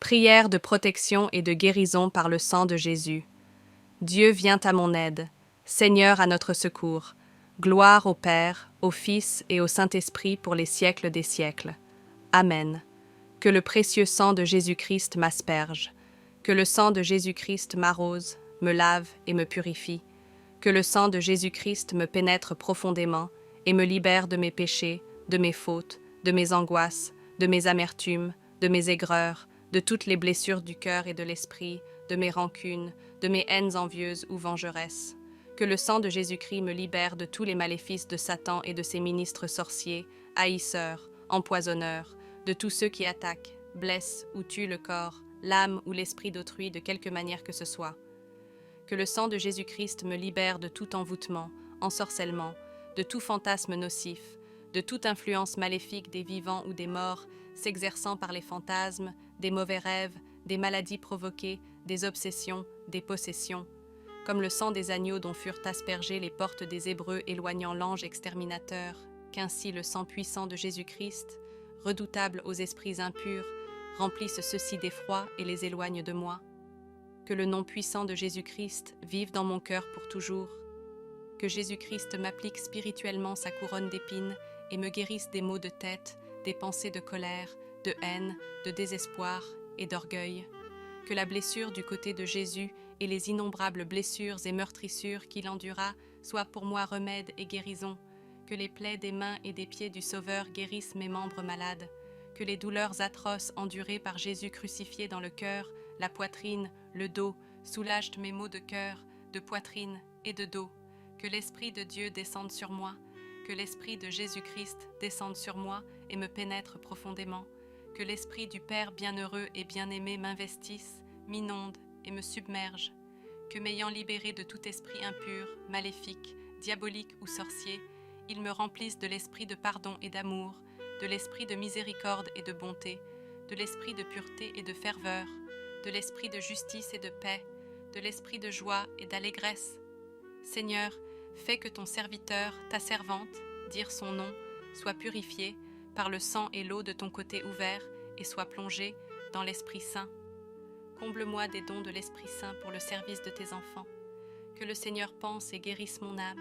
Prière de protection et de guérison par le sang de Jésus. Dieu vient à mon aide. Seigneur à notre secours. Gloire au Père, au Fils et au Saint-Esprit pour les siècles des siècles. Amen. Que le précieux sang de Jésus-Christ m'asperge. Que le sang de Jésus-Christ m'arrose, me lave et me purifie. Que le sang de Jésus-Christ me pénètre profondément et me libère de mes péchés, de mes fautes, de mes angoisses, de mes amertumes, de mes aigreurs, de toutes les blessures du cœur et de l'esprit, de mes rancunes, de mes haines envieuses ou vengeresses. Que le sang de Jésus-Christ me libère de tous les maléfices de Satan et de ses ministres sorciers, haïsseurs, empoisonneurs, de tous ceux qui attaquent, blessent ou tuent le corps, l'âme ou l'esprit d'autrui de quelque manière que ce soit. Que le sang de Jésus-Christ me libère de tout envoûtement, ensorcellement, de tout fantasme nocif, de toute influence maléfique des vivants ou des morts, s'exerçant par les fantasmes, des mauvais rêves, des maladies provoquées, des obsessions, des possessions, comme le sang des agneaux dont furent aspergées les portes des Hébreux éloignant l'ange exterminateur, qu'ainsi le sang puissant de Jésus-Christ, redoutable aux esprits impurs, remplisse ceux-ci d'effroi et les éloigne de moi. Que le nom puissant de Jésus-Christ vive dans mon cœur pour toujours. Que Jésus-Christ m'applique spirituellement sa couronne d'épines et me guérisse des maux de tête, des pensées de colère, de haine, de désespoir et d'orgueil. Que la blessure du côté de Jésus et les innombrables blessures et meurtrissures qu'il endura soient pour moi remède et guérison. Que les plaies des mains et des pieds du Sauveur guérissent mes membres malades. Que les douleurs atroces endurées par Jésus crucifié dans le cœur, la poitrine, le dos, soulagent mes maux de cœur, de poitrine et de dos. Que l'Esprit de Dieu descende sur moi. Que l'Esprit de Jésus-Christ descende sur moi et me pénètre profondément. Que l'Esprit du Père bienheureux et bien-aimé m'investisse, m'inonde et me submerge. Que m'ayant libéré de tout esprit impur, maléfique, diabolique ou sorcier, il me remplisse de l'esprit de pardon et d'amour, de l'esprit de miséricorde et de bonté, de l'esprit de pureté et de ferveur, de l'esprit de justice et de paix, de l'esprit de joie et d'allégresse. Seigneur, fais que ton serviteur, ta servante, dire son nom, soit purifié par le sang et l'eau de ton côté ouvert et soit plongé dans l'Esprit Saint. Comble-moi des dons de l'Esprit Saint pour le service de tes enfants. Que le Seigneur pense et guérisse mon âme,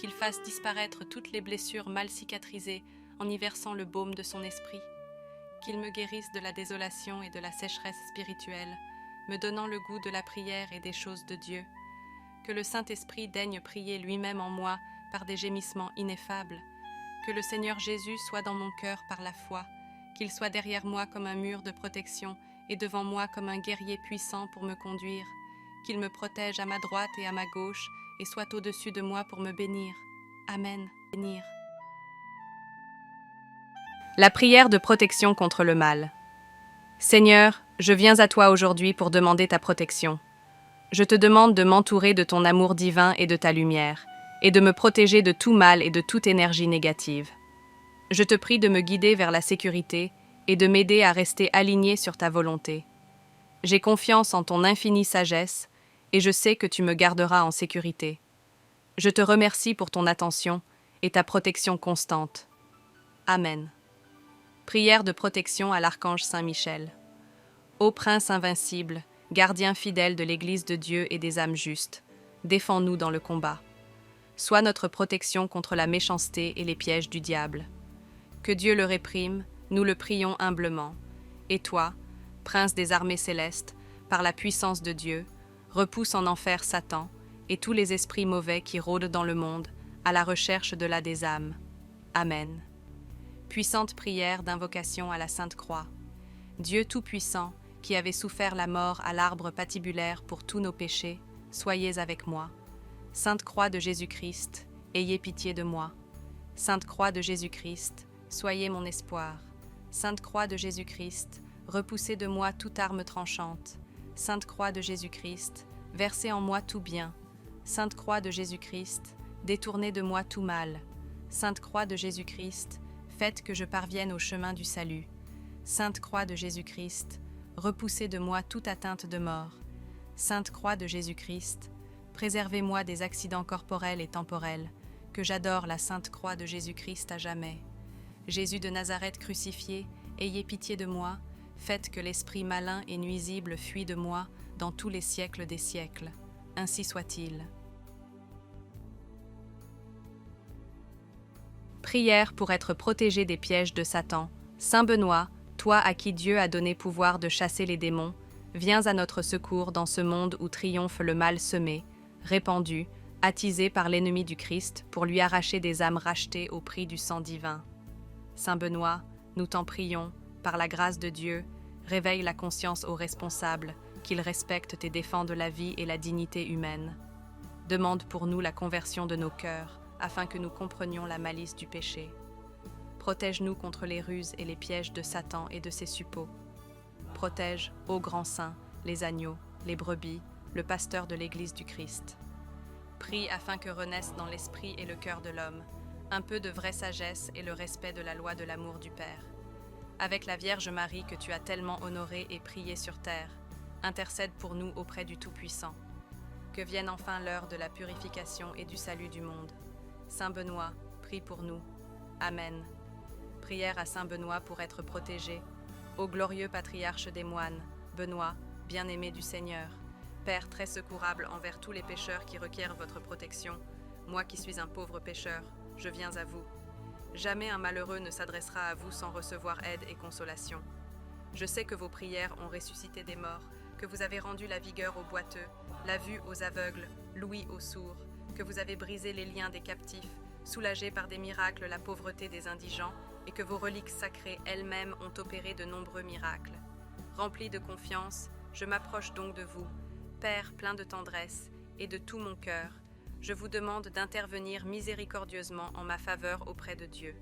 qu'il fasse disparaître toutes les blessures mal cicatrisées en y versant le baume de son esprit, qu'il me guérisse de la désolation et de la sécheresse spirituelle, me donnant le goût de la prière et des choses de Dieu. Que le Saint-Esprit daigne prier lui-même en moi par des gémissements ineffables. Que le Seigneur Jésus soit dans mon cœur par la foi, qu'il soit derrière moi comme un mur de protection et devant moi comme un guerrier puissant pour me conduire, qu'il me protège à ma droite et à ma gauche et soit au-dessus de moi pour me bénir. Amen. Bénir. La prière de protection contre le mal. Seigneur, je viens à toi aujourd'hui pour demander ta protection. Je te demande de m'entourer de ton amour divin et de ta lumière, et de me protéger de tout mal et de toute énergie négative. Je te prie de me guider vers la sécurité et de m'aider à rester aligné sur ta volonté. J'ai confiance en ton infinie sagesse, et je sais que tu me garderas en sécurité. Je te remercie pour ton attention et ta protection constante. Amen. Prière de protection à l'archange Saint-Michel. Ô Prince invincible, gardien fidèle de l'Église de Dieu et des âmes justes, défends-nous dans le combat. Sois notre protection contre la méchanceté et les pièges du diable. Que Dieu le réprime, nous le prions humblement. Et toi, Prince des armées célestes, par la puissance de Dieu, repousse en enfer Satan et tous les esprits mauvais qui rôdent dans le monde à la recherche de la des âmes. Amen. Puissante prière d'invocation à la Sainte Croix. Dieu Tout-Puissant, qui avait souffert la mort à l'arbre patibulaire pour tous nos péchés, soyez avec moi. Sainte Croix de Jésus-Christ, ayez pitié de moi. Sainte Croix de Jésus-Christ, soyez mon espoir. Sainte Croix de Jésus-Christ, repoussez de moi toute arme tranchante. Sainte Croix de Jésus-Christ, versez en moi tout bien. Sainte Croix de Jésus-Christ, détournez de moi tout mal. Sainte Croix de Jésus-Christ, faites que je parvienne au chemin du salut. Sainte Croix de Jésus-Christ, repoussez de moi toute atteinte de mort. Sainte Croix de Jésus-Christ, préservez-moi des accidents corporels et temporels, que j'adore la Sainte Croix de Jésus-Christ à jamais. Jésus de Nazareth crucifié, ayez pitié de moi, Faites que l'esprit malin et nuisible fuit de moi dans tous les siècles des siècles. Ainsi soit-il. Prière pour être protégé des pièges de Satan. Saint Benoît, toi à qui Dieu a donné pouvoir de chasser les démons, viens à notre secours dans ce monde où triomphe le mal semé, répandu, attisé par l'ennemi du Christ pour lui arracher des âmes rachetées au prix du sang divin. Saint Benoît, nous t'en prions, par la grâce de Dieu, réveille la conscience aux responsables, qu'ils respectent et défendent la vie et la dignité humaine. Demande pour nous la conversion de nos cœurs, afin que nous comprenions la malice du péché. Protège-nous contre les ruses et les pièges de Satan et de ses suppôts. Protège, ô grand saint, les agneaux, les brebis, le pasteur de l'Église du Christ. Prie afin que renaisse dans l'esprit et le cœur de l'homme un peu de vraie sagesse et le respect de la loi de l'amour du Père. Avec la Vierge Marie que tu as tellement honorée et priée sur terre, intercède pour nous auprès du Tout-Puissant. Que vienne enfin l'heure de la purification et du salut du monde. Saint Benoît, prie pour nous. Amen. Prière à Saint Benoît pour être protégé. Ô glorieux patriarche des moines, Benoît, bien-aimé du Seigneur, Père très secourable envers tous les pécheurs qui requièrent votre protection, moi qui suis un pauvre pécheur, je viens à vous. Jamais un malheureux ne s'adressera à vous sans recevoir aide et consolation. Je sais que vos prières ont ressuscité des morts, que vous avez rendu la vigueur aux boiteux, la vue aux aveugles, l'ouïe aux sourds, que vous avez brisé les liens des captifs, soulagé par des miracles la pauvreté des indigents, et que vos reliques sacrées elles-mêmes ont opéré de nombreux miracles. Rempli de confiance, je m'approche donc de vous, Père plein de tendresse, et de tout mon cœur, je vous demande d'intervenir miséricordieusement en ma faveur auprès de Dieu.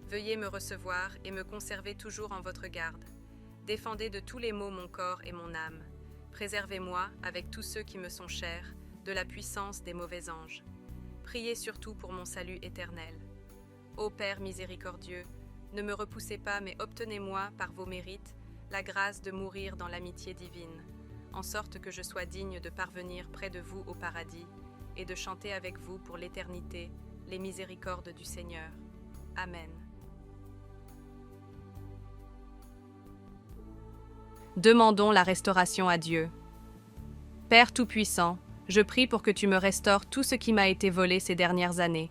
Veuillez me recevoir et me conserver toujours en votre garde. Défendez de tous les maux mon corps et mon âme. Préservez-moi, avec tous ceux qui me sont chers, de la puissance des mauvais anges. Priez surtout pour mon salut éternel. Ô Père miséricordieux, ne me repoussez pas, mais obtenez-moi, par vos mérites, la grâce de mourir dans l'amitié divine, en sorte que je sois digne de parvenir près de vous au paradis, et de chanter avec vous pour l'éternité les miséricordes du Seigneur. Amen. Demandons la restauration à Dieu. Père Tout-Puissant, je prie pour que tu me restaures tout ce qui m'a été volé ces dernières années.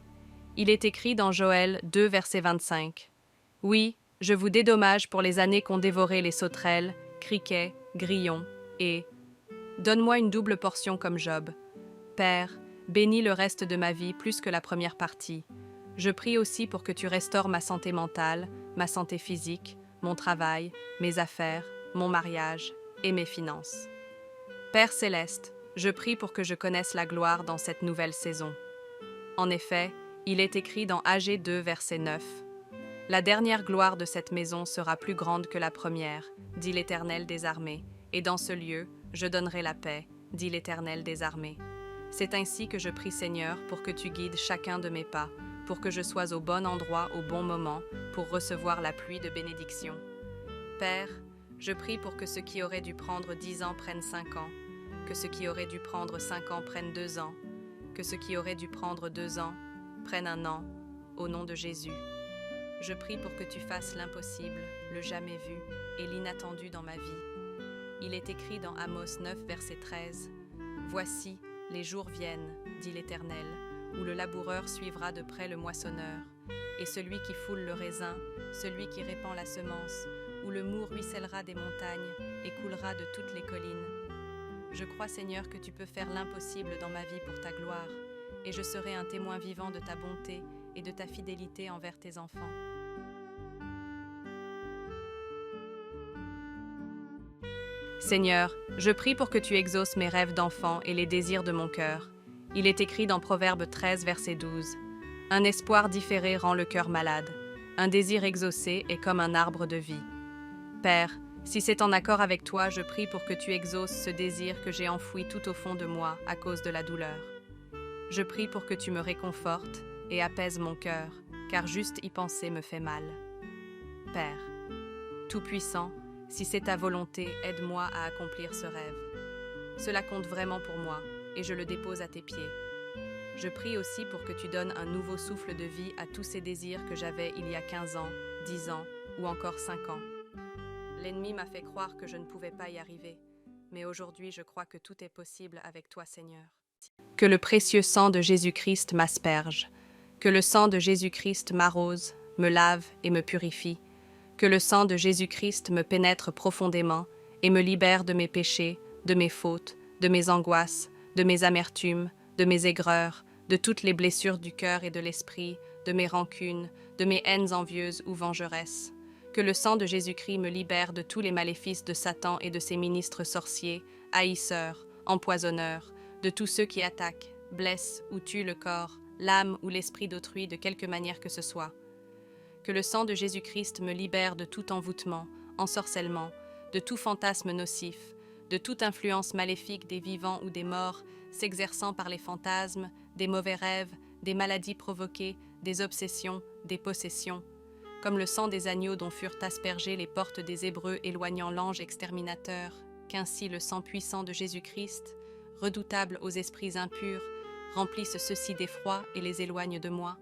Il est écrit dans Joël 2, verset 25. Oui, je vous dédommage pour les années qu'ont dévoré les sauterelles, criquets, grillons, et donne-moi une double portion comme Job. Père, bénis le reste de ma vie plus que la première partie. Je prie aussi pour que tu restaures ma santé mentale, ma santé physique, mon travail, mes affaires, mon mariage et mes finances. Père céleste, je prie pour que je connaisse la gloire dans cette nouvelle saison. En effet, il est écrit dans Agé 2, verset 9. « La dernière gloire de cette maison sera plus grande que la première, dit l'Éternel des armées, et dans ce lieu, je donnerai la paix, dit l'Éternel des armées. » C'est ainsi que je prie Seigneur pour que tu guides chacun de mes pas, pour que je sois au bon endroit au bon moment, pour recevoir la pluie de bénédiction. Père, je prie pour que ce qui aurait dû prendre 10 ans prenne 5 ans, que ce qui aurait dû prendre 5 ans prenne 2 ans, que ce qui aurait dû prendre 2 ans prenne 1 an, au nom de Jésus. Je prie pour que tu fasses l'impossible, le jamais vu et l'inattendu dans ma vie. Il est écrit dans Amos 9, verset 13. « Voici, les jours viennent, dit l'Éternel, où le laboureur suivra de près le moissonneur, et celui qui foule le raisin, celui qui répand la semence, où le mou ruissellera des montagnes et coulera de toutes les collines. Je crois, Seigneur, que tu peux faire l'impossible dans ma vie pour ta gloire, et je serai un témoin vivant de ta bonté et de ta fidélité envers tes enfants. Seigneur, je prie pour que tu exauces mes rêves d'enfant et les désirs de mon cœur. Il est écrit dans Proverbe 13, verset 12. « Un espoir différé rend le cœur malade. Un désir exaucé est comme un arbre de vie. » Père, si c'est en accord avec toi, je prie pour que tu exauces ce désir que j'ai enfoui tout au fond de moi à cause de la douleur. Je prie pour que tu me réconfortes et apaises mon cœur, car juste y penser me fait mal. Père, Tout-Puissant, si c'est ta volonté, aide-moi à accomplir ce rêve. Cela compte vraiment pour moi, et je le dépose à tes pieds. Je prie aussi pour que tu donnes un nouveau souffle de vie à tous ces désirs que j'avais il y a 15 ans, 10 ans ou encore 5 ans. L'ennemi m'a fait croire que je ne pouvais pas y arriver, mais aujourd'hui je crois que tout est possible avec toi, Seigneur. Que le précieux sang de Jésus-Christ m'asperge, que le sang de Jésus-Christ m'arrose, me lave et me purifie, que le sang de Jésus-Christ me pénètre profondément et me libère de mes péchés, de mes fautes, de mes angoisses, de mes amertumes, de mes aigreurs, de toutes les blessures du cœur et de l'esprit, de mes rancunes, de mes haines envieuses ou vengeresses. Que le sang de Jésus-Christ me libère de tous les maléfices de Satan et de ses ministres sorciers, haïsseurs, empoisonneurs, de tous ceux qui attaquent, blessent ou tuent le corps, l'âme ou l'esprit d'autrui de quelque manière que ce soit. Que le sang de Jésus-Christ me libère de tout envoûtement, ensorcellement, de tout fantasme nocif, de toute influence maléfique des vivants ou des morts, s'exerçant par les fantasmes, des mauvais rêves, des maladies provoquées, des obsessions, des possessions, comme le sang des agneaux dont furent aspergées les portes des Hébreux éloignant l'ange exterminateur, qu'ainsi le sang puissant de Jésus-Christ, redoutable aux esprits impurs, remplisse ceux-ci d'effroi et les éloigne de moi.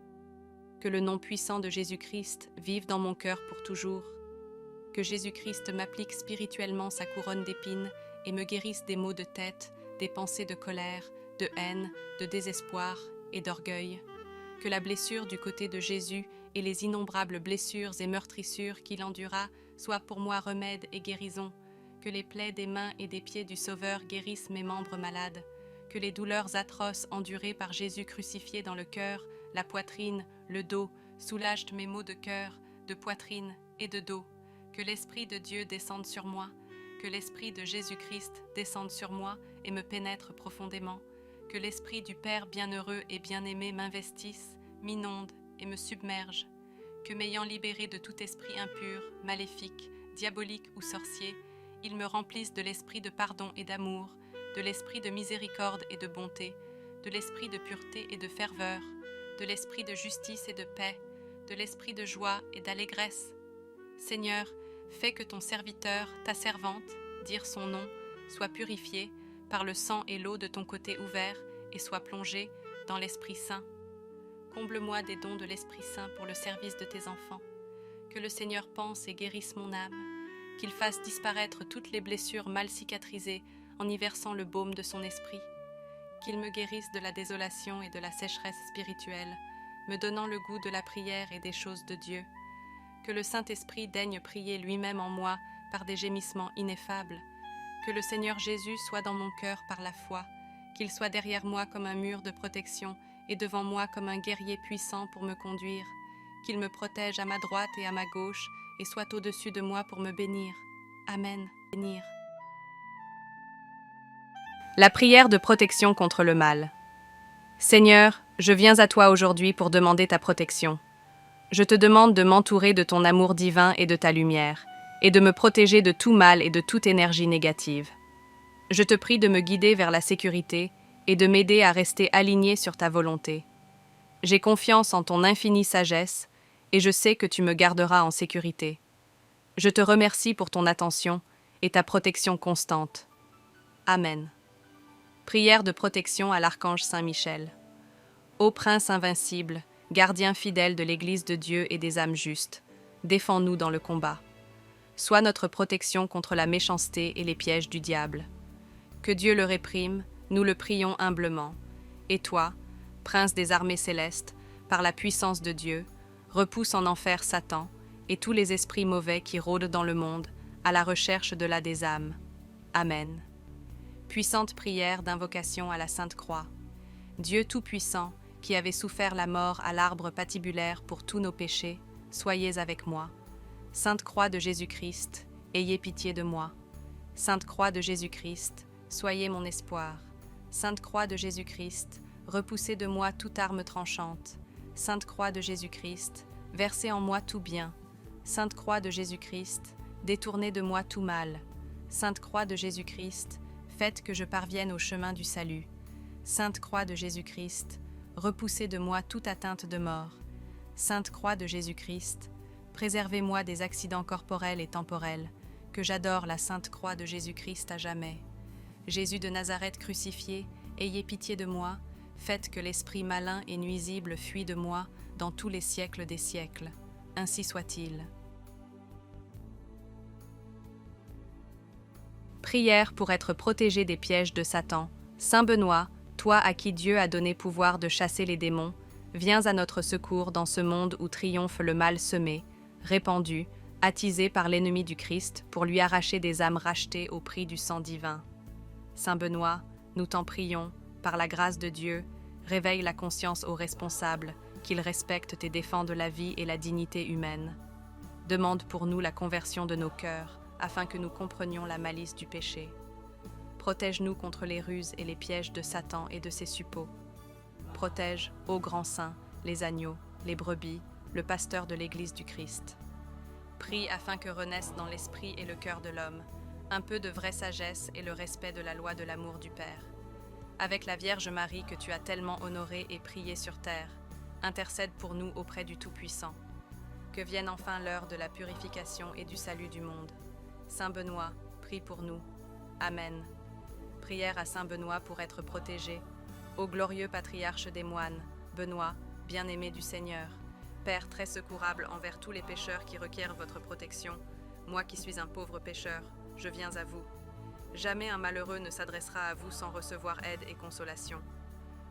Que le nom puissant de Jésus-Christ vive dans mon cœur pour toujours. Que Jésus-Christ m'applique spirituellement sa couronne d'épines et me guérisse des maux de tête, des pensées de colère, de haine, de désespoir et d'orgueil. Que la blessure du côté de Jésus et les innombrables blessures et meurtrissures qu'il endura soient pour moi remède et guérison. Que les plaies des mains et des pieds du Sauveur guérissent mes membres malades. Que les douleurs atroces endurées par Jésus crucifié dans le cœur, la poitrine, le dos, soulagent mes maux de cœur, de poitrine et de dos. Que l'Esprit de Dieu descende sur moi, que l'Esprit de Jésus-Christ descende sur moi et me pénètre profondément. Que l'Esprit du Père bienheureux et bien-aimé m'investisse, m'inonde et me submerge. Que m'ayant libéré de tout esprit impur, maléfique, diabolique ou sorcier, il me remplisse de l'esprit de pardon et d'amour, de l'esprit de miséricorde et de bonté, de l'esprit de pureté et de ferveur, de l'esprit de justice et de paix, de l'esprit de joie et d'allégresse. Seigneur, fais que ton serviteur, ta servante, dire son nom, soit purifié par le sang et l'eau de ton côté ouvert et soit plongé dans l'Esprit Saint. Comble-moi des dons de l'Esprit Saint pour le service de tes enfants. Que le Seigneur pense et guérisse mon âme, qu'il fasse disparaître toutes les blessures mal cicatrisées en y versant le baume de son esprit, qu'il me guérisse de la désolation et de la sécheresse spirituelle, me donnant le goût de la prière et des choses de Dieu. Que le Saint-Esprit daigne prier lui-même en moi par des gémissements ineffables. Que le Seigneur Jésus soit dans mon cœur par la foi, qu'il soit derrière moi comme un mur de protection et devant moi comme un guerrier puissant pour me conduire, qu'il me protège à ma droite et à ma gauche et soit au-dessus de moi pour me bénir. Amen. Bénir. La prière de protection contre le mal. Seigneur, je viens à toi aujourd'hui pour demander ta protection. Je te demande de m'entourer de ton amour divin et de ta lumière, et de me protéger de tout mal et de toute énergie négative. Je te prie de me guider vers la sécurité et de m'aider à rester aligné sur ta volonté. J'ai confiance en ton infinie sagesse, et je sais que tu me garderas en sécurité. Je te remercie pour ton attention et ta protection constante. Amen. Prière de protection à l'archange Saint-Michel. Ô Prince invincible, gardien fidèle de l'Église de Dieu et des âmes justes, défends-nous dans le combat. Sois notre protection contre la méchanceté et les pièges du diable. Que Dieu le réprime, nous le prions humblement. Et toi, Prince des armées célestes, par la puissance de Dieu, repousse en enfer Satan et tous les esprits mauvais qui rôdent dans le monde à la recherche de la des âmes. Amen. Puissante prière d'invocation à la Sainte Croix. Dieu Tout-Puissant, qui avait souffert la mort à l'arbre patibulaire pour tous nos péchés, soyez avec moi. Sainte Croix de Jésus-Christ, ayez pitié de moi. Sainte Croix de Jésus-Christ, soyez mon espoir. Sainte Croix de Jésus-Christ, repoussez de moi toute arme tranchante. Sainte Croix de Jésus-Christ, versez en moi tout bien. Sainte Croix de Jésus-Christ, détournez de moi tout mal. Sainte Croix de Jésus-Christ, faites que je parvienne au chemin du salut. Sainte Croix de Jésus-Christ, repoussez de moi toute atteinte de mort. Sainte Croix de Jésus-Christ, préservez-moi des accidents corporels et temporels, que j'adore la Sainte Croix de Jésus-Christ à jamais. Jésus de Nazareth crucifié, ayez pitié de moi, faites que l'esprit malin et nuisible fuie de moi dans tous les siècles des siècles. Ainsi soit-il. Prière pour être protégé des pièges de Satan. Saint Benoît, toi à qui Dieu a donné pouvoir de chasser les démons, viens à notre secours dans ce monde où triomphe le mal semé, répandu, attisé par l'ennemi du Christ pour lui arracher des âmes rachetées au prix du sang divin. Saint Benoît, nous t'en prions, par la grâce de Dieu, réveille la conscience aux responsables, qu'ils respectent et défendent la vie et la dignité humaine. Demande pour nous la conversion de nos cœurs, afin que nous comprenions la malice du péché. Protège-nous contre les ruses et les pièges de Satan et de ses suppôts. Protège, ô grand saint, les agneaux, les brebis, le pasteur de l'Église du Christ. Prie afin que renaisse dans l'esprit et le cœur de l'homme un peu de vraie sagesse et le respect de la loi de l'amour du Père. Avec la Vierge Marie que tu as tellement honorée et priée sur terre, intercède pour nous auprès du Tout-Puissant. Que vienne enfin l'heure de la purification et du salut du monde. Saint Benoît, prie pour nous. Amen. Prière à Saint Benoît pour être protégé. Ô glorieux patriarche des moines, Benoît, bien-aimé du Seigneur, Père très secourable envers tous les pécheurs qui requièrent votre protection, moi qui suis un pauvre pécheur, je viens à vous. Jamais un malheureux ne s'adressera à vous sans recevoir aide et consolation.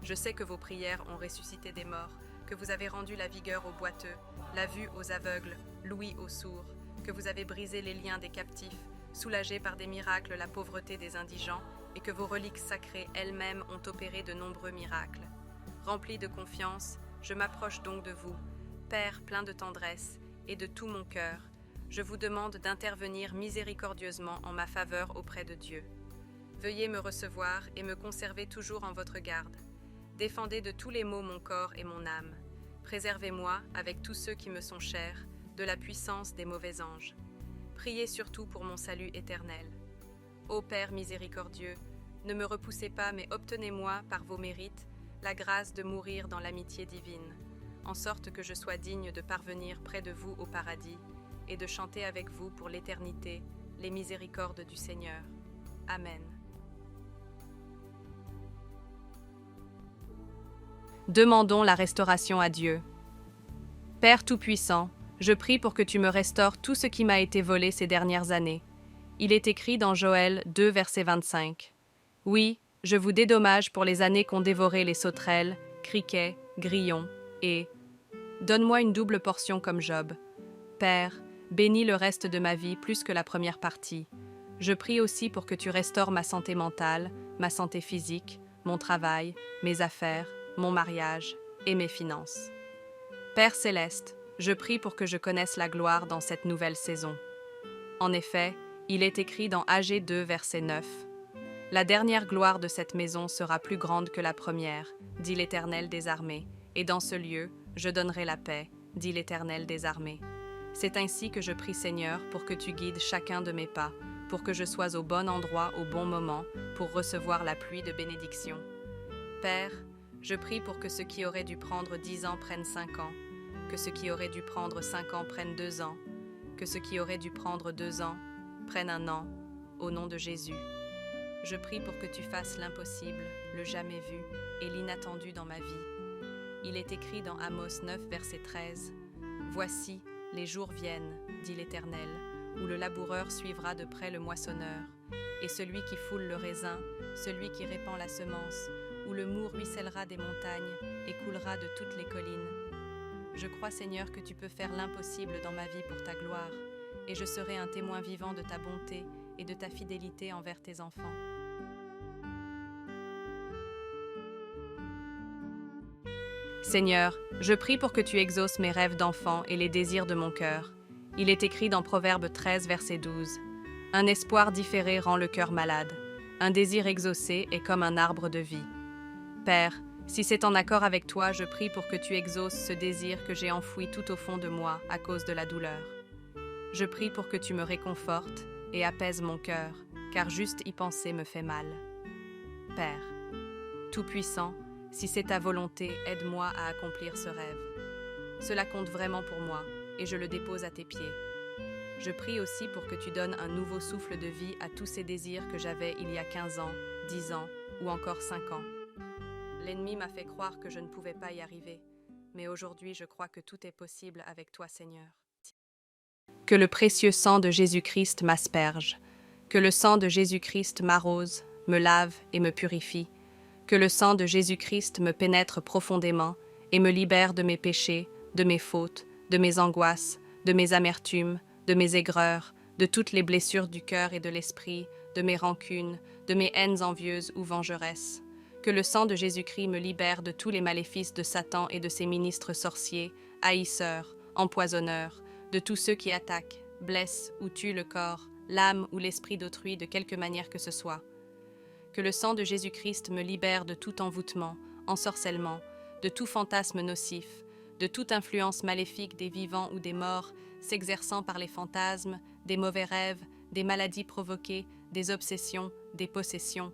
Je sais que vos prières ont ressuscité des morts, que vous avez rendu la vigueur aux boiteux, la vue aux aveugles, l'ouïe aux sourds, que vous avez brisé les liens des captifs, soulagé par des miracles la pauvreté des indigents, et que vos reliques sacrées elles-mêmes ont opéré de nombreux miracles. Rempli de confiance, je m'approche donc de vous, Père plein de tendresse, et de tout mon cœur, je vous demande d'intervenir miséricordieusement en ma faveur auprès de Dieu. Veuillez me recevoir et me conserver toujours en votre garde. Défendez de tous les maux mon corps et mon âme. Préservez-moi, avec tous ceux qui me sont chers, de la puissance des mauvais anges. Priez surtout pour mon salut éternel. Ô Père miséricordieux, ne me repoussez pas, mais obtenez-moi, par vos mérites, la grâce de mourir dans l'amitié divine, en sorte que je sois digne de parvenir près de vous au paradis et de chanter avec vous pour l'éternité les miséricordes du Seigneur. Amen. Demandons la restauration à Dieu. Père Tout-Puissant, je prie pour que tu me restaures tout ce qui m'a été volé ces dernières années. Il est écrit dans Joël 2, verset 25. Oui, je vous dédommage pour les années qu'ont dévoré les sauterelles, criquets, grillons, et donne-moi une double portion comme Job. Père, bénis le reste de ma vie plus que la première partie. Je prie aussi pour que tu restaures ma santé mentale, ma santé physique, mon travail, mes affaires, mon mariage et mes finances. Père céleste, je prie pour que je connaisse la gloire dans cette nouvelle saison. En effet, il est écrit dans Agé 2, verset 9. La dernière gloire de cette maison sera plus grande que la première, dit l'Éternel des armées, et dans ce lieu, je donnerai la paix, dit l'Éternel des armées. C'est ainsi que je prie Seigneur pour que tu guides chacun de mes pas, pour que je sois au bon endroit au bon moment, pour recevoir la pluie de bénédiction. Père, je prie pour que ce qui aurait dû prendre 10 ans prenne 5 ans, que ce qui aurait dû prendre 5 ans prenne 2 ans, que ce qui aurait dû prendre 2 ans prenne 1 an, au nom de Jésus. Je prie pour que tu fasses l'impossible, le jamais vu et l'inattendu dans ma vie. Il est écrit dans Amos 9, verset 13. « Voici, les jours viennent, dit l'Éternel, où le laboureur suivra de près le moissonneur, et celui qui foule le raisin, celui qui répand la semence, où le mou ruissellera des montagnes et coulera de toutes les collines. Je crois, Seigneur, que tu peux faire l'impossible dans ma vie pour ta gloire, et je serai un témoin vivant de ta bonté et de ta fidélité envers tes enfants. Seigneur, je prie pour que tu exauces mes rêves d'enfant et les désirs de mon cœur. Il est écrit dans Proverbe 13, verset 12. Un espoir différé rend le cœur malade. Un désir exaucé est comme un arbre de vie. Père, si c'est en accord avec toi, je prie pour que tu exauces ce désir que j'ai enfoui tout au fond de moi à cause de la douleur. Je prie pour que tu me réconfortes et apaises mon cœur, car juste y penser me fait mal. Père, Tout-Puissant, si c'est ta volonté, aide-moi à accomplir ce rêve. Cela compte vraiment pour moi, et je le dépose à tes pieds. Je prie aussi pour que tu donnes un nouveau souffle de vie à tous ces désirs que j'avais il y a 15 ans, 10 ans ou encore 5 ans. L'ennemi m'a fait croire que je ne pouvais pas y arriver, mais aujourd'hui je crois que tout est possible avec toi, Seigneur. Que le précieux sang de Jésus-Christ m'asperge, Que le sang de Jésus-Christ m'arrose, me lave et me purifie. Que le sang de Jésus-Christ me pénètre profondément et me libère de mes péchés, de mes fautes, de mes angoisses, de mes amertumes, de mes aigreurs, de toutes les blessures du cœur et de l'esprit, de mes rancunes, de mes haines envieuses ou vengeresses. Que le sang de Jésus-Christ me libère de tous les maléfices de Satan et de ses ministres sorciers, haïsseurs, empoisonneurs, de tous ceux qui attaquent, blessent ou tuent le corps, l'âme ou l'esprit d'autrui de quelque manière que ce soit. Que le sang de Jésus-Christ me libère de tout envoûtement, ensorcellement, de tout fantasme nocif, de toute influence maléfique des vivants ou des morts, s'exerçant par les fantasmes, des mauvais rêves, des maladies provoquées, des obsessions, des possessions,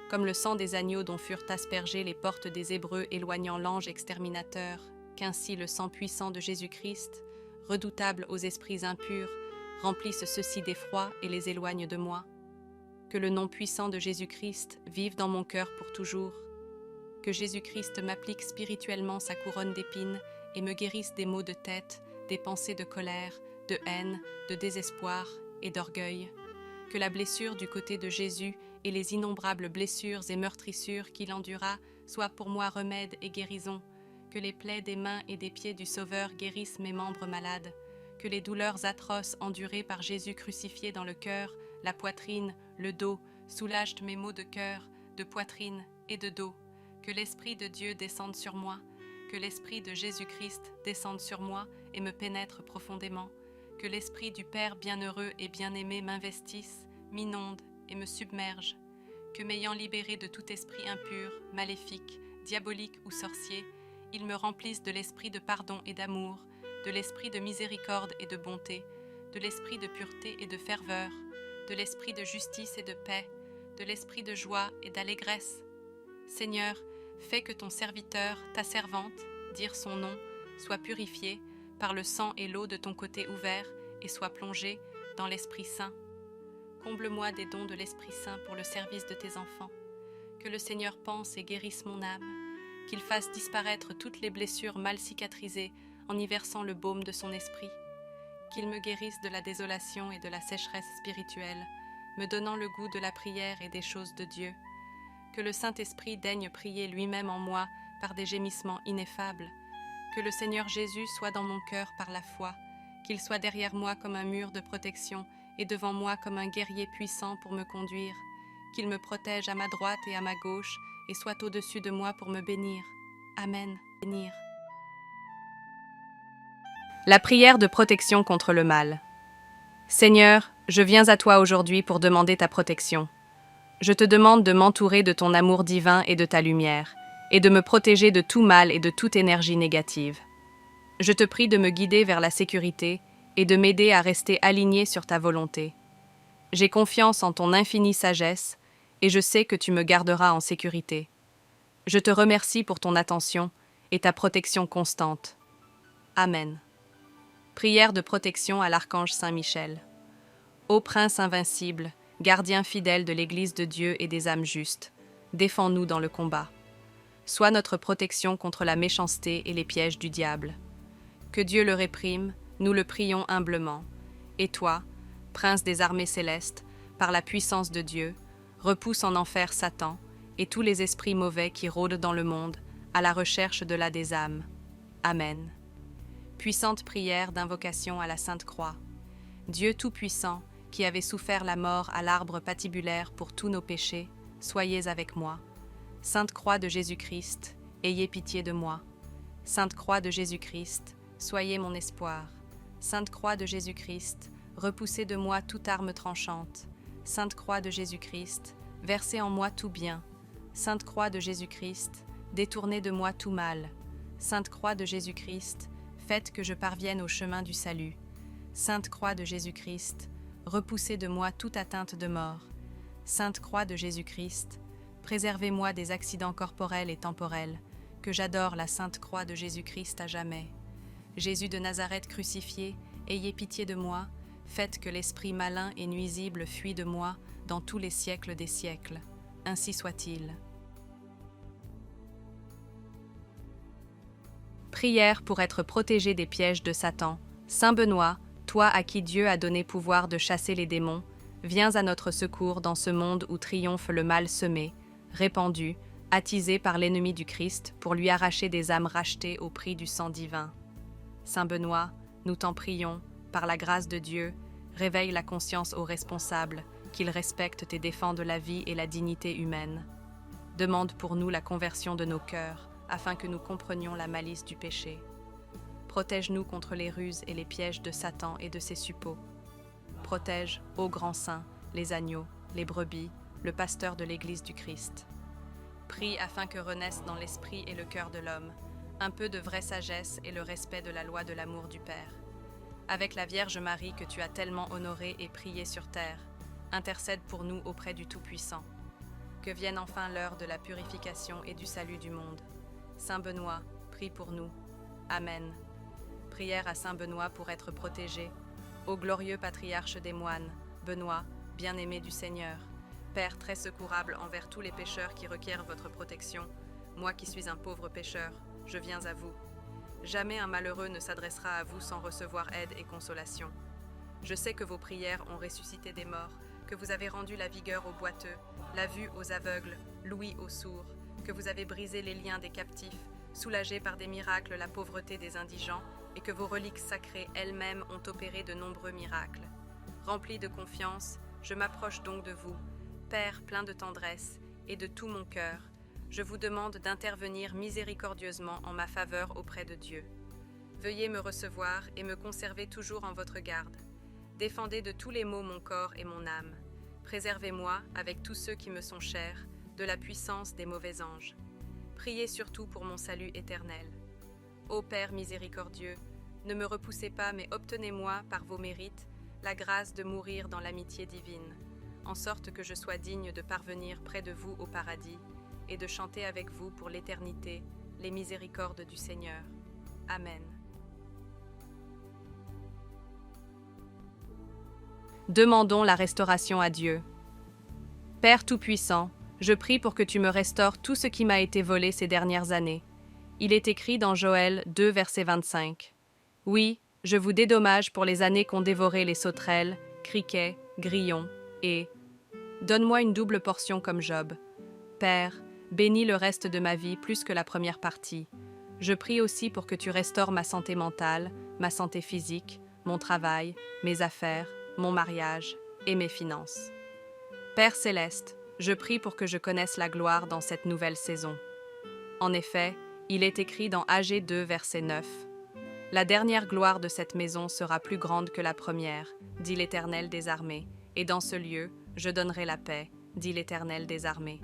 comme le sang des agneaux dont furent aspergées les portes des Hébreux éloignant l'ange exterminateur, qu'ainsi le sang puissant de Jésus-Christ, redoutable aux esprits impurs, remplisse ceux-ci d'effroi et les éloigne de moi. Que le nom puissant de Jésus-Christ vive dans mon cœur pour toujours. Que Jésus-Christ m'applique spirituellement sa couronne d'épines et me guérisse des maux de tête, des pensées de colère, de haine, de désespoir et d'orgueil. Que la blessure du côté de Jésus et les innombrables blessures et meurtrissures qu'il endura soient pour moi remède et guérison. Que les plaies des mains et des pieds du Sauveur guérissent mes membres malades. Que les douleurs atroces endurées par Jésus crucifié dans le cœur, la poitrine, le dos, soulagent mes maux de cœur, de poitrine et de dos. Que l'Esprit de Dieu descende sur moi, que l'Esprit de Jésus-Christ descende sur moi et me pénètre profondément. Que l'Esprit du Père bienheureux et bien-aimé m'investisse, m'inonde et me submerge. Que m'ayant libéré de tout esprit impur, maléfique, diabolique ou sorcier, il me remplisse de l'esprit de pardon et d'amour, de l'esprit de miséricorde et de bonté, de l'esprit de pureté et de ferveur, de l'esprit de justice et de paix, de l'esprit de joie et d'allégresse. Seigneur, fais que ton serviteur, ta servante, dire son nom, soit purifié par le sang et l'eau de ton côté ouvert et soit plongé dans l'Esprit Saint. Comble-moi des dons de l'Esprit Saint pour le service de tes enfants. Que le Seigneur pense et guérisse mon âme, qu'il fasse disparaître toutes les blessures mal cicatrisées en y versant le baume de son esprit, qu'il me guérisse de la désolation et de la sécheresse spirituelle, me donnant le goût de la prière et des choses de Dieu. Que le Saint-Esprit daigne prier lui-même en moi par des gémissements ineffables. Que le Seigneur Jésus soit dans mon cœur par la foi, qu'il soit derrière moi comme un mur de protection et devant moi comme un guerrier puissant pour me conduire, qu'il me protège à ma droite et à ma gauche et soit au-dessus de moi pour me bénir. Amen. Bénir. La prière de protection contre le mal. Seigneur, je viens à toi aujourd'hui pour demander ta protection. Je te demande de m'entourer de ton amour divin et de ta lumière, et de me protéger de tout mal et de toute énergie négative. Je te prie de me guider vers la sécurité et de m'aider à rester aligné sur ta volonté. J'ai confiance en ton infinie sagesse, et je sais que tu me garderas en sécurité. Je te remercie pour ton attention et ta protection constante. Amen. Prière de protection à l'archange Saint Michel. Ô Prince invincible, gardien fidèle de l'Église de Dieu et des âmes justes, défends-nous dans le combat. Sois notre protection contre la méchanceté et les pièges du diable. Que Dieu le réprime, nous le prions humblement. Et toi, Prince des armées célestes, par la puissance de Dieu, repousse en enfer Satan et tous les esprits mauvais qui rôdent dans le monde, à la recherche de la des âmes. Amen. Puissante prière d'invocation à la Sainte Croix. Dieu Tout-Puissant, qui avait souffert la mort à l'arbre patibulaire pour tous nos péchés, soyez avec moi. Sainte Croix de Jésus-Christ, ayez pitié de moi. Sainte Croix de Jésus-Christ, soyez mon espoir. Sainte Croix de Jésus-Christ, repoussez de moi toute arme tranchante. Sainte Croix de Jésus-Christ, versez en moi tout bien. Sainte Croix de Jésus-Christ, détournez de moi tout mal. Sainte Croix de Jésus-Christ, faites que je parvienne au chemin du salut. Sainte Croix de Jésus-Christ, repoussez de moi toute atteinte de mort. Sainte Croix de Jésus-Christ, préservez-moi des accidents corporels et temporels, que j'adore la Sainte Croix de Jésus-Christ à jamais. Jésus de Nazareth crucifié, ayez pitié de moi, faites que l'esprit malin et nuisible fuit de moi dans tous les siècles des siècles. Ainsi soit-il. Prière pour être protégé des pièges de Satan. Saint Benoît, toi à qui Dieu a donné pouvoir de chasser les démons, viens à notre secours dans ce monde où triomphe le mal semé, répandu, attisé par l'ennemi du Christ pour lui arracher des âmes rachetées au prix du sang divin. Saint Benoît, nous t'en prions, par la grâce de Dieu, réveille la conscience aux responsables, qu'ils respectent et défendent la vie et la dignité humaine. Demande pour nous la conversion de nos cœurs, afin que nous comprenions la malice du péché. Protège-nous contre les ruses et les pièges de Satan et de ses suppôts. Protège, ô grand saint, les agneaux, les brebis, le pasteur de l'Église du Christ. Prie afin que renaisse dans l'esprit et le cœur de l'homme un peu de vraie sagesse et le respect de la loi de l'amour du Père. Avec la Vierge Marie que tu as tellement honorée et priée sur terre, intercède pour nous auprès du Tout-Puissant. Que vienne enfin l'heure de la purification et du salut du monde. Saint Benoît, prie pour nous. Amen. Prière à Saint Benoît pour être protégé. Ô glorieux patriarche des moines, Benoît, bien-aimé du Seigneur, Père très secourable envers tous les pécheurs qui requièrent votre protection, moi qui suis un pauvre pécheur, je viens à vous. Jamais un malheureux ne s'adressera à vous sans recevoir aide et consolation. Je sais que vos prières ont ressuscité des morts, que vous avez rendu la vigueur aux boiteux, la vue aux aveugles, l'ouïe aux sourds, que vous avez brisé les liens des captifs, soulagé par des miracles la pauvreté des indigents, et que vos reliques sacrées elles-mêmes ont opéré de nombreux miracles. Rempli de confiance, je m'approche donc de vous, Père plein de tendresse, et de tout mon cœur, je vous demande d'intervenir miséricordieusement en ma faveur auprès de Dieu. Veuillez me recevoir et me conserver toujours en votre garde. Défendez de tous les maux mon corps et mon âme. Préservez-moi, avec tous ceux qui me sont chers, de la puissance des mauvais anges. Priez surtout pour mon salut éternel. Ô Père miséricordieux, ne me repoussez pas, mais obtenez-moi, par vos mérites, la grâce de mourir dans l'amitié divine, en sorte que je sois digne de parvenir près de vous au paradis et de chanter avec vous pour l'éternité les miséricordes du Seigneur. Amen. Demandons la restauration à Dieu. Père Tout-Puissant, je prie pour que tu me restaures tout ce qui m'a été volé ces dernières années. Il est écrit dans Joël 2, verset 25. Oui, je vous dédommage pour les années qu'ont dévoré les sauterelles, criquets, grillons, et donne-moi une double portion comme Job. Père, bénis le reste de ma vie plus que la première partie. Je prie aussi pour que tu restaures ma santé mentale, ma santé physique, mon travail, mes affaires, mon mariage et mes finances. Père céleste, je prie pour que je connaisse la gloire dans cette nouvelle saison. En effet, il est écrit dans Agé 2, verset 9. « La dernière gloire de cette maison sera plus grande que la première, dit l'Éternel des armées, et dans ce lieu, je donnerai la paix, dit l'Éternel des armées. »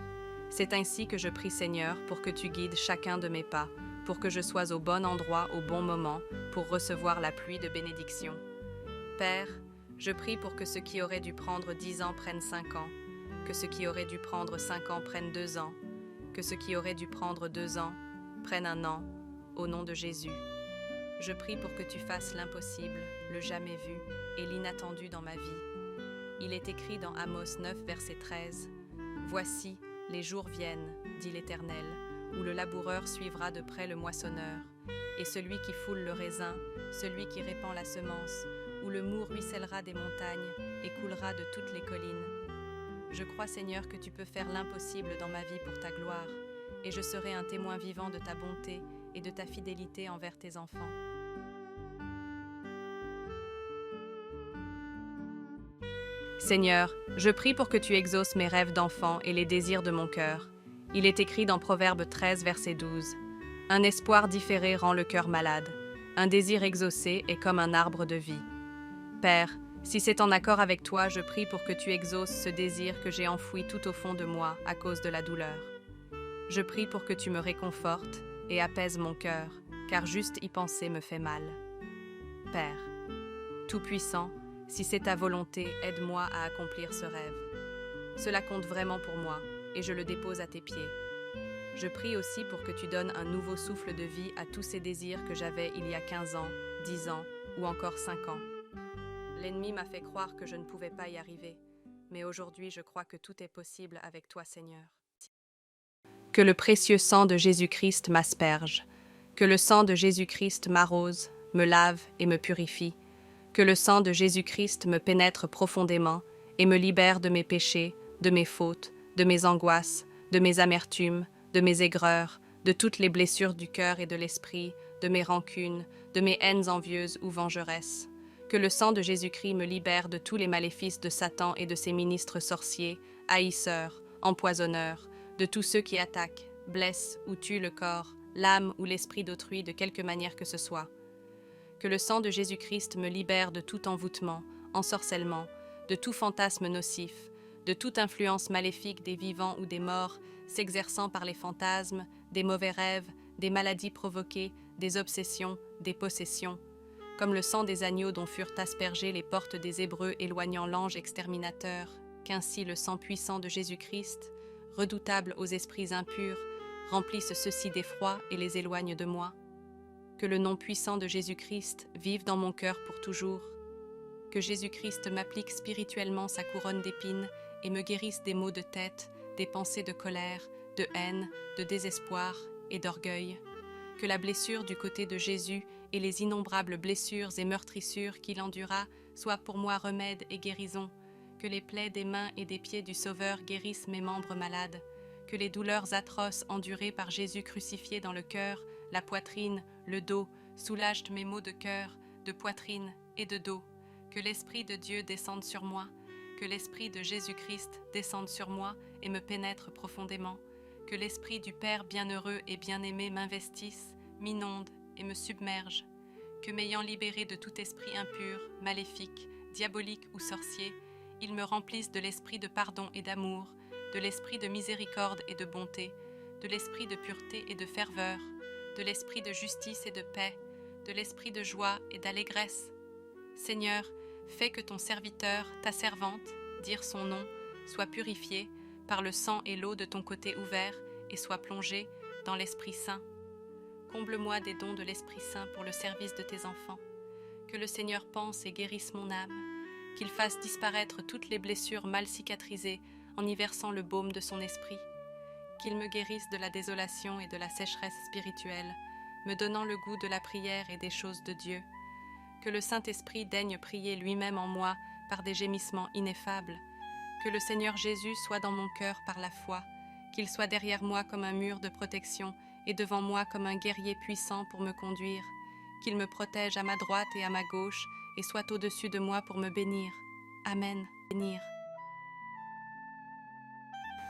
C'est ainsi que je prie Seigneur pour que tu guides chacun de mes pas, pour que je sois au bon endroit au bon moment, pour recevoir la pluie de bénédiction. Père, je prie pour que ce qui aurait dû prendre 10 ans prenne 5 ans, que ce qui aurait dû prendre 5 ans prenne 2 ans, que ce qui aurait dû prendre 2 ans prenne 1 an, au nom de Jésus. Je prie pour que tu fasses l'impossible, le jamais vu et l'inattendu dans ma vie. Il est écrit dans Amos 9, verset 13. « Voici, les jours viennent, dit l'Éternel, où le laboureur suivra de près le moissonneur, et celui qui foule le raisin, celui qui répand la semence, où le moût ruissellera des montagnes et coulera de toutes les collines. Je crois, Seigneur, que tu peux faire l'impossible dans ma vie pour ta gloire, et je serai un témoin vivant de ta bonté et de ta fidélité envers tes enfants. Seigneur, je prie pour que tu exauces mes rêves d'enfant et les désirs de mon cœur. Il est écrit dans Proverbe 13, verset 12. « Un espoir différé rend le cœur malade. Un désir exaucé est comme un arbre de vie. » Père, si c'est en accord avec toi, je prie pour que tu exauces ce désir que j'ai enfoui tout au fond de moi à cause de la douleur. Je prie pour que tu me réconfortes et apaises mon cœur, car juste y penser me fait mal. Père, Tout-Puissant, si c'est ta volonté, aide-moi à accomplir ce rêve. Cela compte vraiment pour moi, et je le dépose à tes pieds. Je prie aussi pour que tu donnes un nouveau souffle de vie à tous ces désirs que j'avais il y a 15 ans, 10 ans ou encore 5 ans. L'ennemi m'a fait croire que je ne pouvais pas y arriver, mais aujourd'hui je crois que tout est possible avec toi, Seigneur. Que le précieux sang de Jésus-Christ m'asperge, que le sang de Jésus-Christ m'arrose, me lave et me purifie, que le sang de Jésus-Christ me pénètre profondément et me libère de mes péchés, de mes fautes, de mes angoisses, de mes amertumes, de mes aigreurs, de toutes les blessures du cœur et de l'esprit, de mes rancunes, de mes haines envieuses ou vengeresses. Que le sang de Jésus-Christ me libère de tous les maléfices de Satan et de ses ministres sorciers, haïsseurs, empoisonneurs, de tous ceux qui attaquent, blessent ou tuent le corps, l'âme ou l'esprit d'autrui de quelque manière que ce soit. Que le sang de Jésus-Christ me libère de tout envoûtement, ensorcellement, de tout fantasme nocif, de toute influence maléfique des vivants ou des morts, s'exerçant par les fantasmes, des mauvais rêves, des maladies provoquées, des obsessions, des possessions, comme le sang des agneaux dont furent aspergées les portes des Hébreux éloignant l'ange exterminateur, qu'ainsi le sang puissant de Jésus-Christ, redoutable aux esprits impurs, remplisse ceux-ci d'effroi et les éloigne de moi. Que le nom puissant de Jésus-Christ vive dans mon cœur pour toujours. Que Jésus-Christ m'applique spirituellement sa couronne d'épines et me guérisse des maux de tête, des pensées de colère, de haine, de désespoir et d'orgueil. Que la blessure du côté de Jésus et les innombrables blessures et meurtrissures qu'il endura soient pour moi remède et guérison. Que les plaies des mains et des pieds du Sauveur guérissent mes membres malades. Que les douleurs atroces endurées par Jésus crucifié dans le cœur, la poitrine, le dos, soulagent mes maux de cœur, de poitrine et de dos. Que l'Esprit de Dieu descende sur moi, que l'Esprit de Jésus-Christ descende sur moi et me pénètre profondément. Que l'Esprit du Père bienheureux et bien-aimé m'investisse, m'inonde et me submerge. Que m'ayant libéré de tout esprit impur, maléfique, diabolique ou sorcier, il me remplisse de l'esprit de pardon et d'amour, de l'esprit de miséricorde et de bonté, de l'esprit de pureté et de ferveur, de l'esprit de justice et de paix, de l'esprit de joie et d'allégresse. Seigneur, fais que ton serviteur, ta servante, dire son nom, soit purifié par le sang et l'eau de ton côté ouvert et soit plongé dans l'Esprit Saint. Comble-moi des dons de l'Esprit Saint pour le service de tes enfants. Que le Seigneur pense et guérisse mon âme, qu'il fasse disparaître toutes les blessures mal cicatrisées en y versant le baume de son esprit, qu'il me guérisse de la désolation et de la sécheresse spirituelle, me donnant le goût de la prière et des choses de Dieu. Que le Saint-Esprit daigne prier lui-même en moi par des gémissements ineffables. Que le Seigneur Jésus soit dans mon cœur par la foi, qu'il soit derrière moi comme un mur de protection et devant moi comme un guerrier puissant pour me conduire, qu'il me protège à ma droite et à ma gauche et soit au-dessus de moi pour me bénir. Amen. Bénir.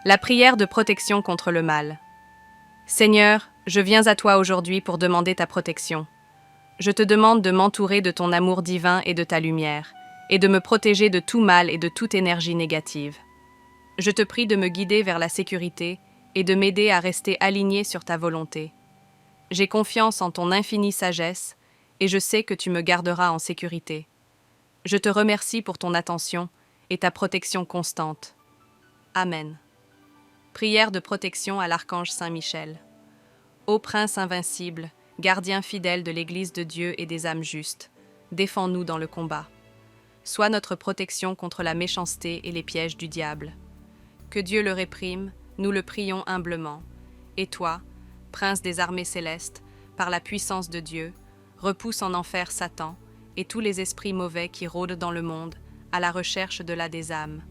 La prière de protection contre le mal. Seigneur, je viens à toi aujourd'hui pour demander ta protection. Je te demande de m'entourer de ton amour divin et de ta lumière, et de me protéger de tout mal et de toute énergie négative. Je te prie de me guider vers la sécurité et de m'aider à rester aligné sur ta volonté. J'ai confiance en ton infinie sagesse, et je sais que tu me garderas en sécurité. Je te remercie pour ton attention et ta protection constante. Amen. Prière de protection à l'archange Saint Michel. Ô Prince invincible, gardien fidèle de l'Église de Dieu et des âmes justes, défends-nous dans le combat. Sois notre protection contre la méchanceté et les pièges du diable. Que Dieu le réprime, nous le prions humblement. Et toi, Prince des armées célestes, par la puissance de Dieu, repousse en enfer Satan et tous les esprits mauvais qui rôdent dans le monde à la recherche de la des âmes.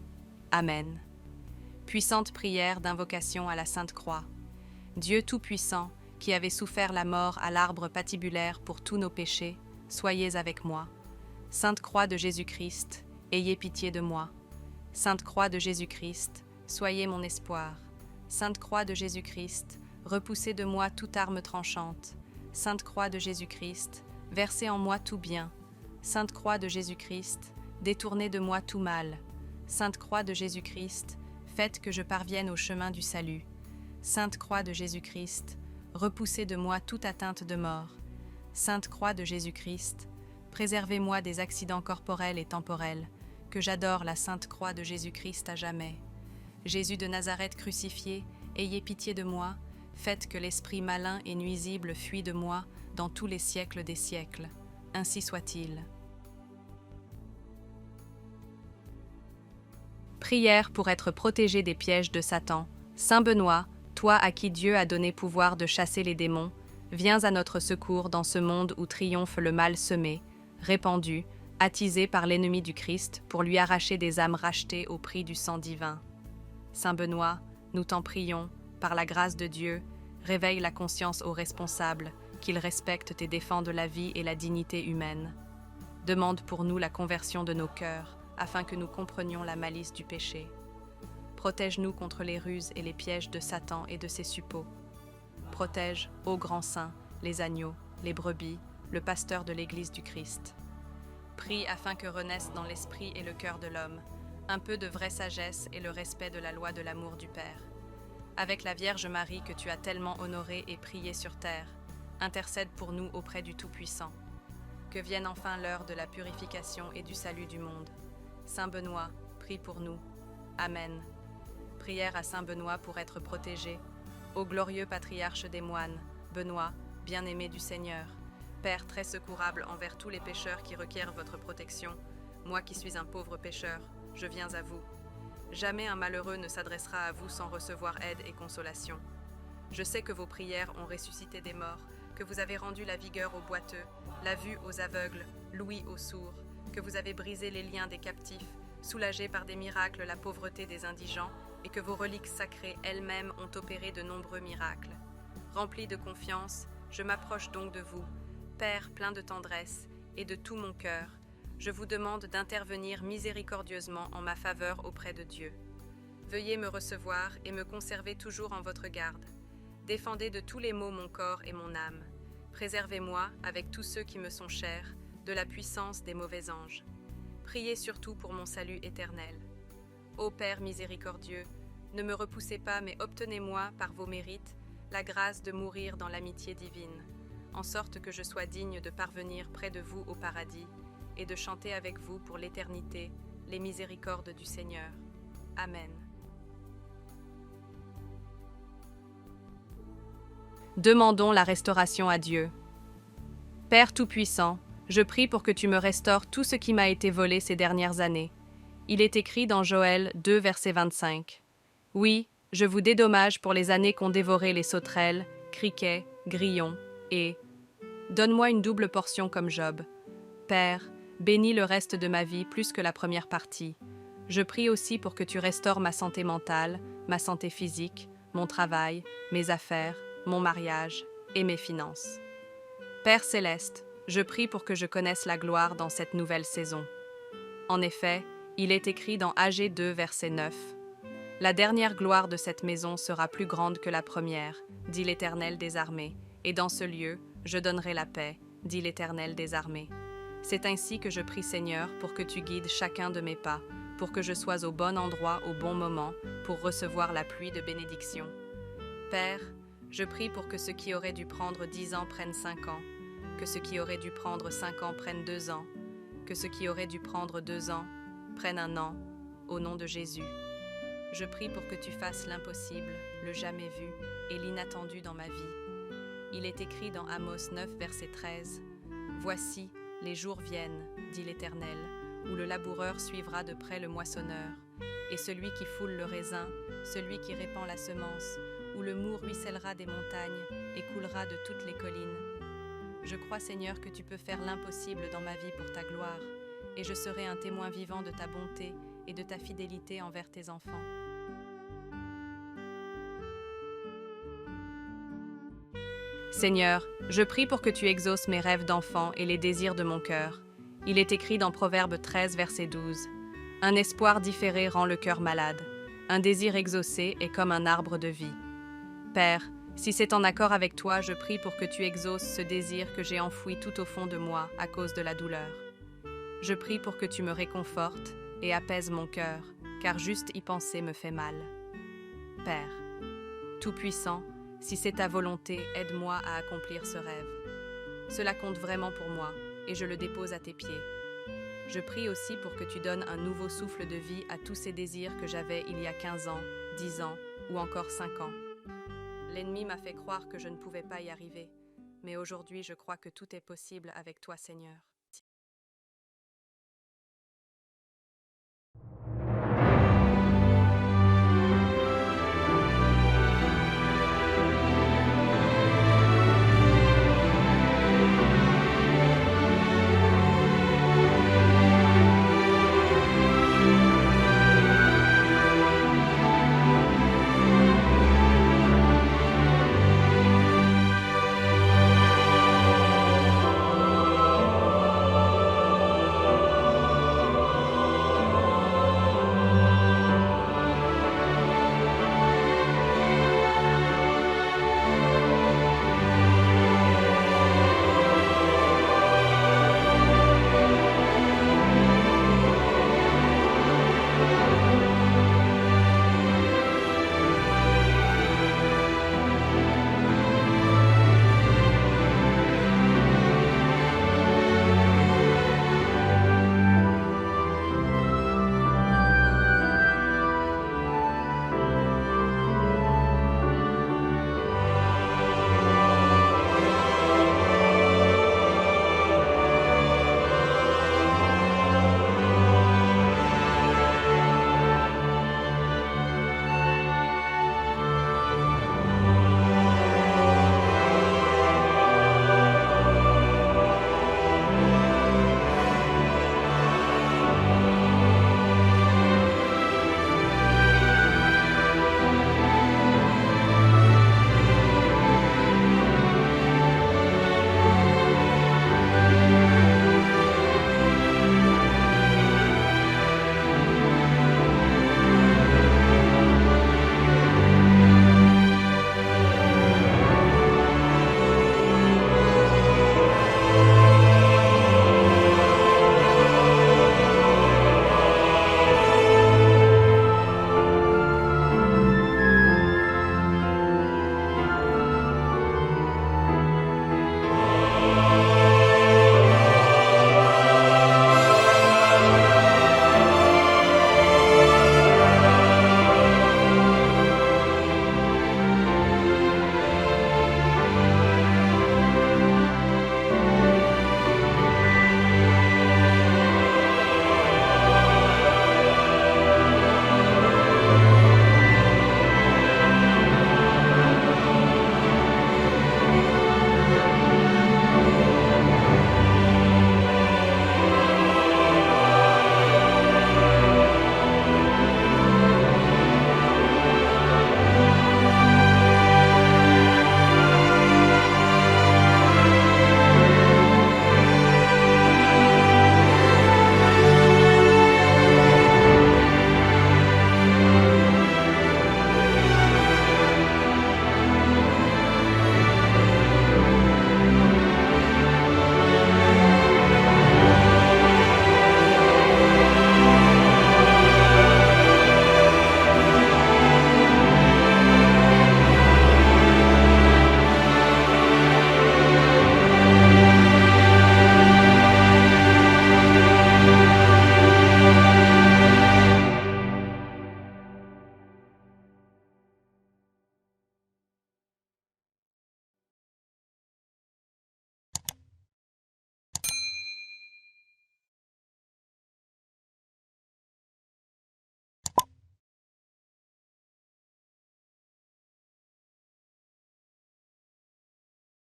Amen. Puissante prière d'invocation à la Sainte Croix. Dieu Tout-Puissant, qui avait souffert la mort à l'arbre patibulaire pour tous nos péchés, soyez avec moi. Sainte Croix de Jésus-Christ, ayez pitié de moi. Sainte Croix de Jésus-Christ, soyez mon espoir. Sainte Croix de Jésus-Christ, repoussez de moi toute arme tranchante. Sainte Croix de Jésus-Christ, versez en moi tout bien. Sainte Croix de Jésus-Christ, détournez de moi tout mal. Sainte Croix de Jésus-Christ, faites que je parvienne au chemin du salut. Sainte Croix de Jésus-Christ, repoussez de moi toute atteinte de mort. Sainte Croix de Jésus-Christ, préservez-moi des accidents corporels et temporels, que j'adore la Sainte Croix de Jésus-Christ à jamais. Jésus de Nazareth crucifié, ayez pitié de moi, faites que l'esprit malin et nuisible fuit de moi dans tous les siècles des siècles. Ainsi soit-il. Prière pour être protégé des pièges de Satan. Saint Benoît, toi à qui Dieu a donné pouvoir de chasser les démons, viens à notre secours dans ce monde où triomphe le mal semé, répandu, attisé par l'ennemi du Christ pour lui arracher des âmes rachetées au prix du sang divin. Saint Benoît, nous t'en prions, par la grâce de Dieu, réveille la conscience aux responsables, qu'ils respectent et défendent la vie et la dignité humaine. Demande pour nous la conversion de nos cœurs, afin que nous comprenions la malice du péché. Protège-nous contre les ruses et les pièges de Satan et de ses suppôts. Protège, ô grand saint, les agneaux, les brebis, le pasteur de l'Église du Christ. Prie afin que renaisse dans l'esprit et le cœur de l'homme un peu de vraie sagesse et le respect de la loi de l'amour du Père. Avec la Vierge Marie que tu as tellement honorée et priée sur terre, intercède pour nous auprès du Tout-Puissant. Que vienne enfin l'heure de la purification et du salut du monde. Saint Benoît, prie pour nous. Amen. Prière à Saint Benoît pour être protégé. Ô glorieux patriarche des moines, Benoît, bien-aimé du Seigneur, Père très secourable envers tous les pécheurs qui requièrent votre protection, moi qui suis un pauvre pécheur, je viens à vous. Jamais un malheureux ne s'adressera à vous sans recevoir aide et consolation. Je sais que vos prières ont ressuscité des morts, que vous avez rendu la vigueur aux boiteux, la vue aux aveugles, l'ouïe aux sourds, que vous avez brisé les liens des captifs, soulagé par des miracles la pauvreté des indigents, et que vos reliques sacrées elles-mêmes ont opéré de nombreux miracles. Rempli de confiance, je m'approche donc de vous, Père plein de tendresse, et de tout mon cœur, je vous demande d'intervenir miséricordieusement en ma faveur auprès de Dieu. Veuillez me recevoir et me conserver toujours en votre garde. Défendez de tous les maux mon corps et mon âme. Préservez-moi, avec tous ceux qui me sont chers, de la puissance des mauvais anges. Priez surtout pour mon salut éternel. Ô Père miséricordieux, ne me repoussez pas, mais obtenez-moi, par vos mérites, la grâce de mourir dans l'amitié divine, en sorte que je sois digne de parvenir près de vous au paradis, et de chanter avec vous pour l'éternité les miséricordes du Seigneur. Amen. Demandons la restauration à Dieu. Père Tout-Puissant, je prie pour que tu me restaures tout ce qui m'a été volé ces dernières années. Il est écrit dans Joël 2, verset 25. Oui, je vous dédommage pour les années qu'ont dévoré les sauterelles, criquets, grillons, et donne-moi une double portion comme Job. Père, bénis le reste de ma vie plus que la première partie. Je prie aussi pour que tu restaures ma santé mentale, ma santé physique, mon travail, mes affaires, mon mariage et mes finances. Père céleste, je prie pour que je connaisse la gloire dans cette nouvelle saison. En effet, il est écrit dans Agé 2, verset 9. « La dernière gloire de cette maison sera plus grande que la première, dit l'Éternel des armées, et dans ce lieu, je donnerai la paix, dit l'Éternel des armées. » C'est ainsi que je prie Seigneur pour que tu guides chacun de mes pas, pour que je sois au bon endroit au bon moment, pour recevoir la pluie de bénédiction. Père, je prie pour que ce qui aurait dû prendre 10 ans prenne 5 ans, que ce qui aurait dû prendre 5 ans prenne 2 ans, que ce qui aurait dû prendre 2 ans prenne 1 an, au nom de Jésus. Je prie pour que tu fasses l'impossible, le jamais vu et l'inattendu dans ma vie. Il est écrit dans Amos 9, verset 13, « Voici, les jours viennent, dit l'Éternel, où le laboureur suivra de près le moissonneur, et celui qui foule le raisin, celui qui répand la semence, où le mou ruissellera des montagnes et coulera de toutes les collines. Je crois, Seigneur, que tu peux faire l'impossible dans ma vie pour ta gloire, et je serai un témoin vivant de ta bonté et de ta fidélité envers tes enfants. Seigneur, je prie pour que tu exauces mes rêves d'enfant et les désirs de mon cœur. Il est écrit dans Proverbe 13, verset 12. « Un espoir différé rend le cœur malade. Un désir exaucé est comme un arbre de vie. » Père, si c'est en accord avec toi, je prie pour que tu exauces ce désir que j'ai enfoui tout au fond de moi à cause de la douleur. Je prie pour que tu me réconfortes et apaises mon cœur, car juste y penser me fait mal. Père, Tout-Puissant, si c'est ta volonté, aide-moi à accomplir ce rêve. Cela compte vraiment pour moi, et je le dépose à tes pieds. Je prie aussi pour que tu donnes un nouveau souffle de vie à tous ces désirs que j'avais il y a 15 ans, 10 ans ou encore 5 ans. L'ennemi m'a fait croire que je ne pouvais pas y arriver, mais aujourd'hui je crois que tout est possible avec toi, Seigneur.